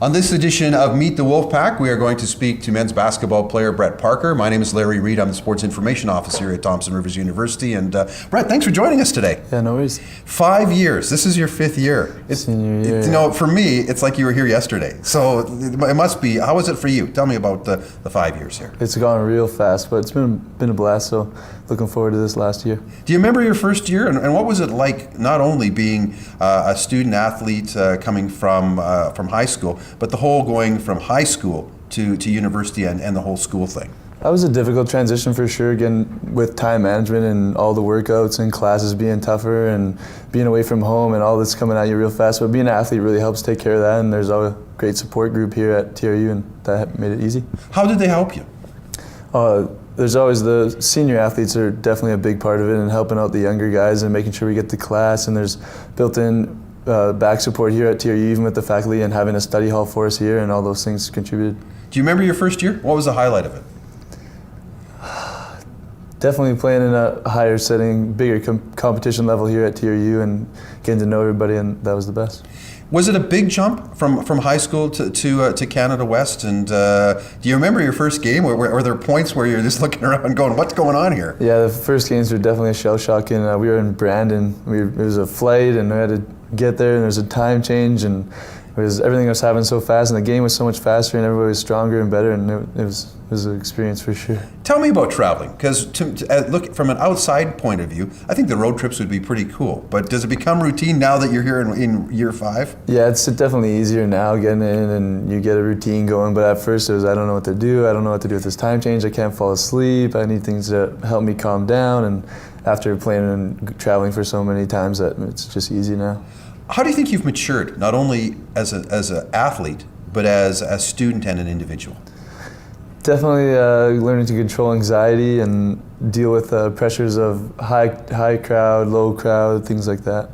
On this edition of Meet the Wolfpack, we are going to speak to men's basketball player Brett Parker. My name is Larry Reed. I'm the Sports Information Officer here at Thompson Rivers University. And Brett, thanks for joining us today. Yeah, no worries. 5 years. This is your 5th year. Senior year. You know, for me, it's like you were here yesterday. So it must be. How was it for you? Tell me about the 5 years here. It's gone real fast, but it's been a blast. So looking forward to this last year. Do you remember your first year? And what was it like, not only being a student athlete coming from high school, but the whole going from high school to university and the whole school thing? That was a difficult transition for sure, again, with time management and all the workouts and classes being tougher and being away from home and all this coming at you real fast. But being an athlete really helps take care of that, and there's a great support group here at TRU, and that made it easy. How did they help you? There's always the senior athletes are definitely a big part of it, and helping out the younger guys and making sure we get to class, and there's built-in back support here at TRU, even with the faculty, and having a study hall for us here, and all those things contributed. Do you remember your first year? What was the highlight of it? Definitely playing in a higher setting, bigger competition level here at TRU, and getting to know everybody, and that was the best. Was it a big jump from high school to Canada West? And do you remember your first game? Were there points where you're just looking around going, what's going on here? Yeah, the first games were definitely a shell shock, and we were in Brandon. It was a flight, and we had to get there, and there was a time change, and everything was happening so fast, and the game was so much faster, and everybody was stronger and better, and it was an experience for sure. Tell me about traveling, because look, from an outside point of view, I think the road trips would be pretty cool. But does it become routine now that you're here in year 5? Yeah, it's definitely easier now getting in, and you get a routine going. But at first it was, I don't know what to do. I don't know what to do with this time change. I can't fall asleep. I need things to help me calm down. And after playing and traveling for so many times, it's just easy now. How do you think you've matured, not only as an athlete, but as a student and an individual? Definitely learning to control anxiety and deal with pressures of high crowd, low crowd, things like that.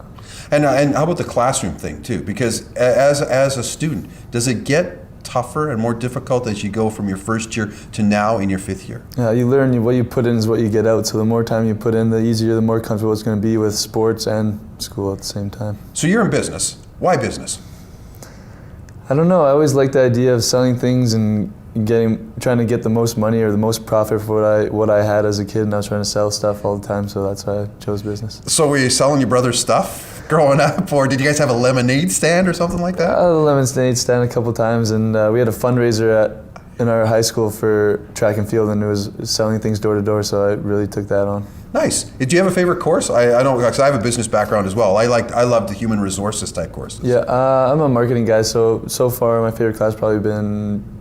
And how about the classroom thing too? Because as a student, does it get tougher and more difficult as you go from your first year to now in your 5th year? Yeah, you learn what you put in is what you get out. So the more time you put in, the easier, the more comfortable it's going to be with sports and school at the same time. So you're in business. Why business? I don't know. I always liked the idea of selling things and trying to get the most money or the most profit for what I had as a kid, and I was trying to sell stuff all the time. So that's why I chose business. So were you selling your brother's stuff growing up, or did you guys have a lemonade stand or something like that? A lemonade stand a couple times, and we had a fundraiser in our high school for track and field, and it was selling things door to door, so I really took that on. Nice. Do you have a favorite course? I know, because I have a business background as well. I love the human resources type courses. Yeah, I'm a marketing guy, so far my favorite class probably been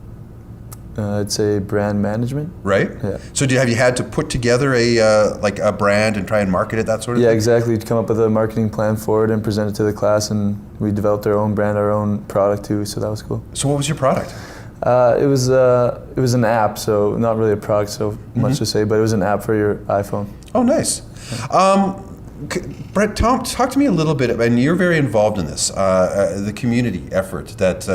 I'd say brand management. Right? Yeah. So have you had to put together a brand and try and market it, that sort of thing? Yeah, exactly. To come up with a marketing plan for it and present it to the class, and we developed our own brand, our own product too, so that was cool. So what was your product? It was an app, so not really a product so much to say, but it was an app for your iPhone. Oh, nice. Brett, talk to me a little bit, and you're very involved in this, the community effort that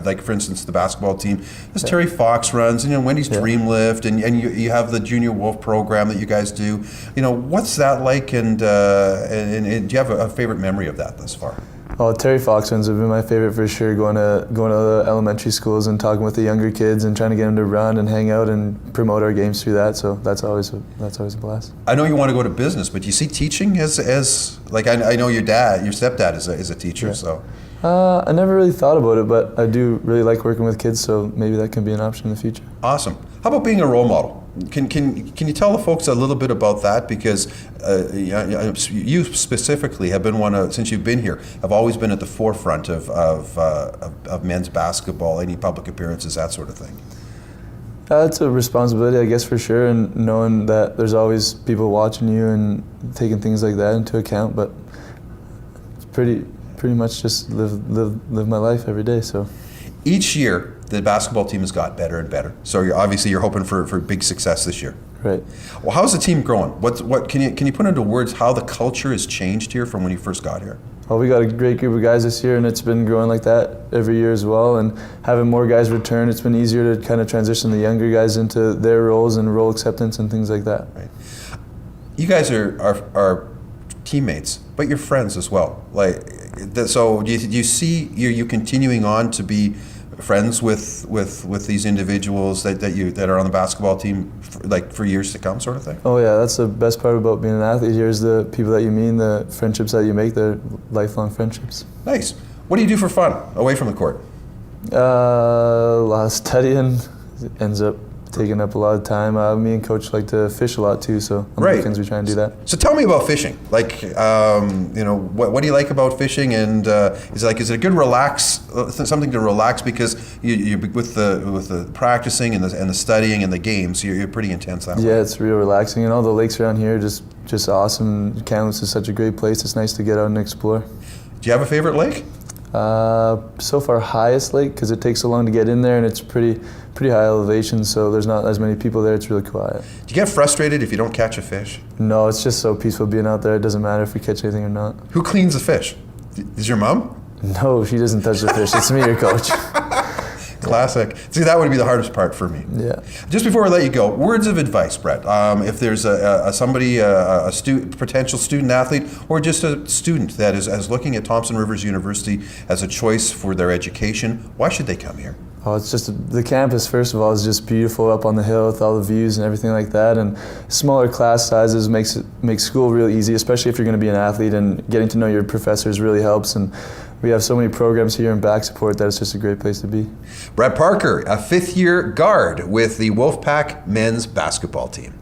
like for instance the basketball team, this Terry Fox runs, and Wendy's Dream Lift, and you have the Junior Wolf program that you guys do. What's that like, and do you have a favorite memory of that thus far? Oh, Terry Fox runs have been my favorite for sure. Going to the elementary schools and talking with the younger kids and trying to get them to run and hang out and promote our games through that. So that's always a blast. I know you want to go to business, but do you see teaching as like I know your stepdad is a teacher, so. I never really thought about it, but I do really like working with kids, so maybe that can be an option in the future. Awesome. How about being a role model? Can you tell the folks a little bit about that? Because you specifically have been since you've been here, have always been at the forefront of men's basketball, any public appearances, that sort of thing. It's a responsibility, I guess, for sure, and knowing that there's always people watching you and taking things like that into account. But it's pretty much just live my life every day. So each year the basketball team has got better and better. So you're hoping for big success this year. Right. Well, how's the team growing? What can you put into words how the culture has changed here from when you first got here? Well, we got a great group of guys this year, and it's been growing like that every year as well. And having more guys return, it's been easier to kind of transition the younger guys into their roles and role acceptance and things like that. Right. You guys are teammates, but you're friends as well. So do you see you continuing on to be friends with these individuals that are on the basketball team for years to come, sort of thing? Oh yeah, that's the best part about being an athlete here is the people that you meet, the friendships that you make, they're lifelong friendships. Nice. What do you do for fun away from the court? A lot of studying ends up taking up a lot of time. Me and Coach like to fish a lot too, so on the weekends we try and do that. So tell me about fishing. Like, what do you like about fishing? And is it a good something to relax because you with the practicing and the studying and the games, you're pretty intense that way. Yeah, it's real relaxing, and all the lakes around here are just awesome. Kamloops is such a great place. It's nice to get out and explore. Do you have a favorite lake? So far, highest lake because it takes so long to get in there, and it's pretty high elevation, so there's not as many people there. It's really quiet. Do you get frustrated if you don't catch a fish? No, it's just so peaceful being out there. It doesn't matter if we catch anything or not. Who cleans the fish? Is your mom? No, she doesn't touch the fish. It's me, your coach. Classic. See, that would be the hardest part for me. Yeah. Just before we let you go, words of advice, Brett. If there's a potential student athlete, or just a student that is looking at Thompson Rivers University as a choice for their education, why should they come here? Oh, it's just the campus. First of all, is just beautiful up on the hill with all the views and everything like that. And smaller class sizes makes school real easy, especially if you're going to be an athlete. And getting to know your professors really helps. And we have so many programs here in back support that it's just a great place to be. Brett Parker, a fifth-year guard with the Wolfpack men's basketball team.